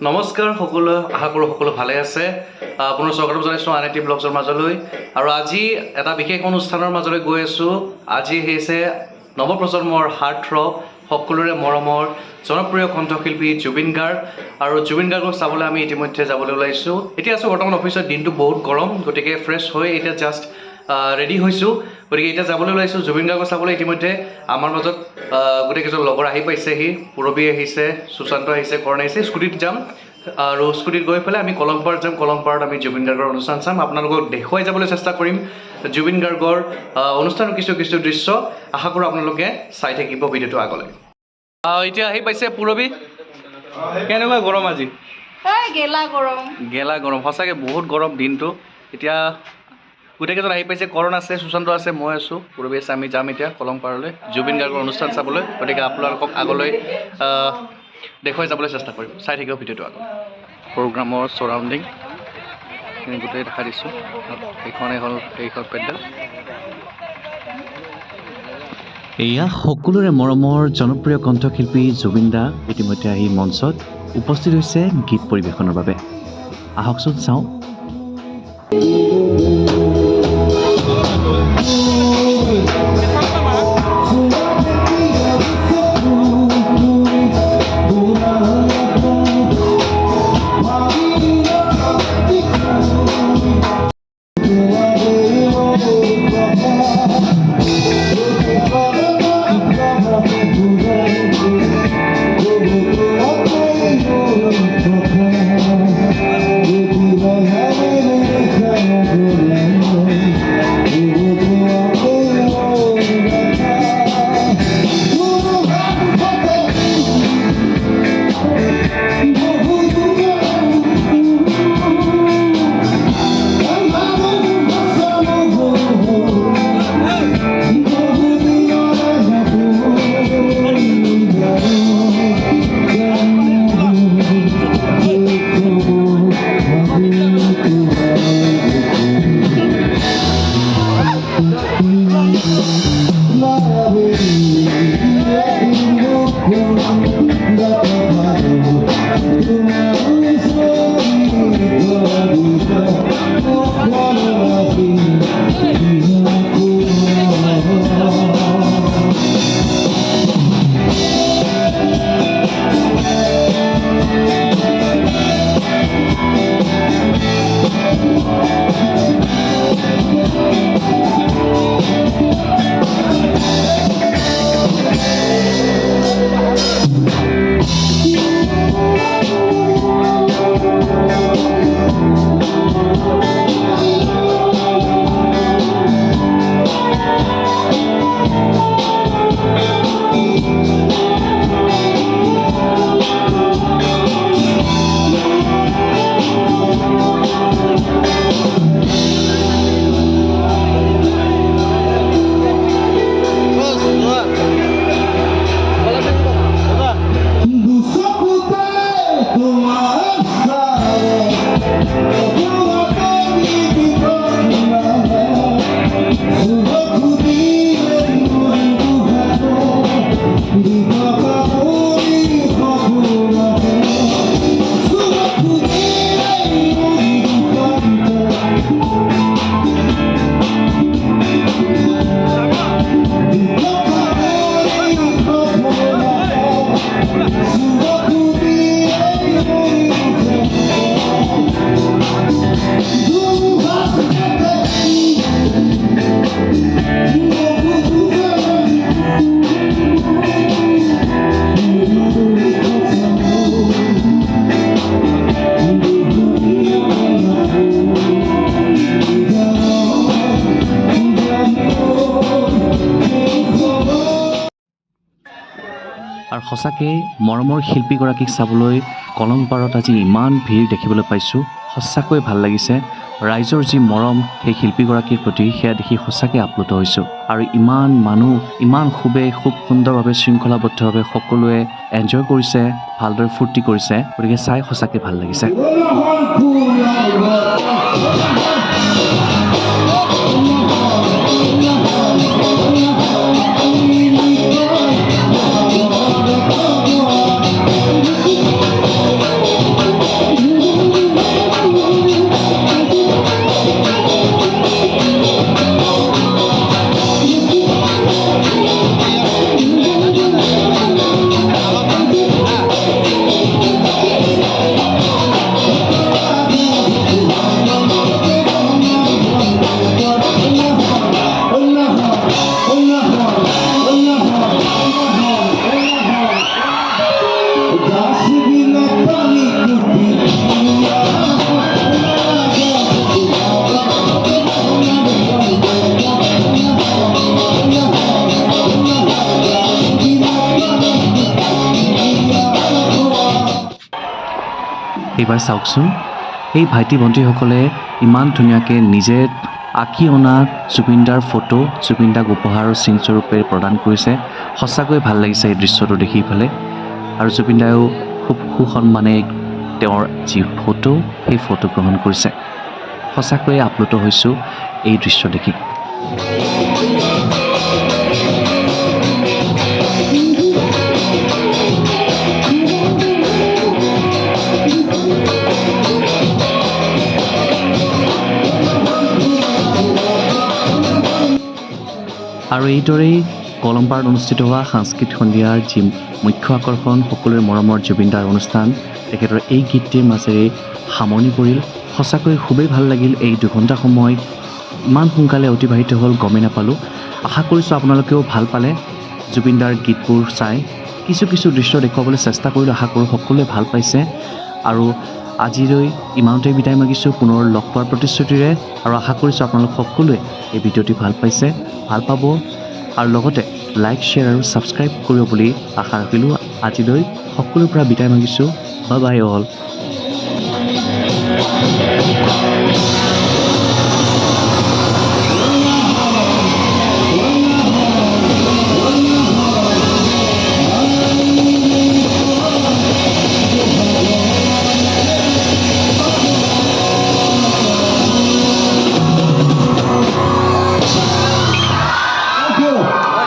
নমস্কাৰ সকলো আশা কৰোঁ সকলো ভালে আছে আপোনাৰ স্বাগতম জনাইছোঁ আন এটি ব্লগছৰ মাজলৈ আৰু আজি এটা বিশেষ অনুষ্ঠানৰ মাজলৈ গৈ আছোঁ আজি হৈছে নৱপ্ৰজন্মৰ হাৰ্টথ্ৰব সকলোৰে মৰমৰ জনপ্ৰিয় কণ্ঠশিল্পী জুবিন গাৰ্গ আৰু জুবিন গাৰ্গক চাবলৈ আমি ইতিমধ্যে যাবলৈ ওলাইছোঁ এতিয়া আছোঁ বৰ্তমান অফিচত দিনটো বহুত গৰম গতিকে ফ্ৰেছ হৈ এতিয়া জাষ্ট ৰেডি হৈছোঁ গতিকে এতিয়া যাবলৈ ওলাইছোঁ জুবিন গাৰ্গক চাবলৈ ইতিমধ্যে আমাৰ মাজত গোটেইকেইজন লগৰ আহি পাইছেহি পুৰবী আহিছে সুশান্ত আহিছে কৰণ আহিছে স্কুটিত যাম আৰু স্কুটিত গৈ পেলাই আমি কলংপাৰ যাম কলংপাৰত আমি জুবিন গাৰ্গৰ অনুষ্ঠান চাম আপোনালোকক দেখুৱাই যাবলৈ চেষ্টা কৰিম জুবিন গাৰ্গৰ অনুষ্ঠানৰ কিছু কিছু দৃশ্য আশা কৰোঁ আপোনালোকে চাই থাকিব ভিডিঅ'টো আগলৈ এতিয়া আহি পাইছে পুৰবী কেনেকুৱা গৰম আজি গেলা গৰম সঁচাকৈ বহুত গৰম দিনটো এতিয়া গোটেইকেইজন আহি পাইছে কৰণ আছে সুশান্ত আছে মই আছোঁ পুৰবী আছে আমি যাম এতিয়া কলংপাৰলৈ জুবিন গাৰ্গৰ অনুষ্ঠান চাবলৈ গতিকে আপোনালোকক আগলৈ দেখুৱাই যাবলৈ চেষ্টা কৰিম চাই থাকিব ভিডিঅ'টো আগলৈ প্ৰগ্ৰামৰ চাৰাউণ্ডিং গোটেই দেখা দিছোঁ এইখনেই হ'ল সেইখন পেণ্ডেল এয়া সকলোৰে মৰমৰ জনপ্ৰিয় কণ্ঠশিল্পী জুবিন দা ইতিমধ্যে আহি মঞ্চত উপস্থিত হৈছে গীত পৰিৱেশনৰ বাবে আহকচোন চাওঁ আৰু সঁচাকৈ মৰমৰ শিল্পীগৰাকীক চাবলৈ কলংপাৰত আজি ইমান ভিৰ দেখিবলৈ পাইছোঁ সঁচাকৈ ভাল লাগিছে ৰাইজৰ যি মৰম সেই শিল্পীগৰাকীৰ প্ৰতি সেয়া দেখি সঁচাকৈ আপ্লুত হৈছোঁ আৰু ইমান মানুহ ইমান খুব সুন্দৰভাৱে শৃংখলাবদ্ধভাৱে সকলোৱে এনজয় কৰিছে ভালদৰে ফূৰ্তি কৰিছে গতিকে চাই সঁচাকৈ ভাল লাগিছে এইবাৰ চাওকচোন এই ভাইটি ভণ্টিসকলে ইমান ধুনীয়াকৈ নিজে আঁকি অনা জুবিন দাৰ ফটো জুবিন দাক উপহাৰৰ চিনস্বৰূপে প্ৰদান কৰিছে। সঁচাকৈ ভাল লাগিছে এই দৃশ্যটো দেখি পেলাই। আৰু জুবিন দায়েও খুব সুসন্মানে তেওঁৰ যি ফটো সেই ফটো গ্ৰহণ কৰিছে। সঁচাকৈয়ে আপ্লুত হৈছোঁ এই দৃশ্য দেখি। আৰু এইদৰেই কলমপাৰত অনুষ্ঠিত হোৱা সাংস্কৃতিক সন্ধিয়াৰ যি মুখ্য আকৰ্ষণ সকলোৰে মৰমৰ জুবিন দাৰ অনুষ্ঠান তেখেতৰ এই গীতটিৰ মাজেৰে সামৰণি পৰিল। সঁচাকৈ খুবেই ভাল লাগিল। এই দুঘণ্টা সময় ইমান সোনকালে অতিবাহিত হ'ল গমেই নাপালোঁ। আশা কৰিছোঁ আপোনালোকেও ভাল পালে জুবিন দাৰ গীতবোৰ চাই। কিছু কিছু দৃশ্য দেখুৱাবলৈ চেষ্টা কৰিলোঁ, আশা কৰোঁ সকলোৱে ভাল পাইছে। আৰু আজিলৈ ইমানতে বিদায় মাগিছোঁ পুনৰ লগ পোৱাৰ প্ৰতিশ্ৰুতিৰে। আৰু আশা কৰিছোঁ আপোনালোক সকলোৱে এই ভিডিঅ'টি ভাল পাইছে, ভাল পাব আৰু লগতে লাইক শ্বেয়াৰ আৰু ছাবস্ক্ৰাইব কৰিব বুলি আশা ৰাখিলোঁ। আজিলৈ সকলোৰে পৰা বিদায় মাগিছোঁ। Bye bye all.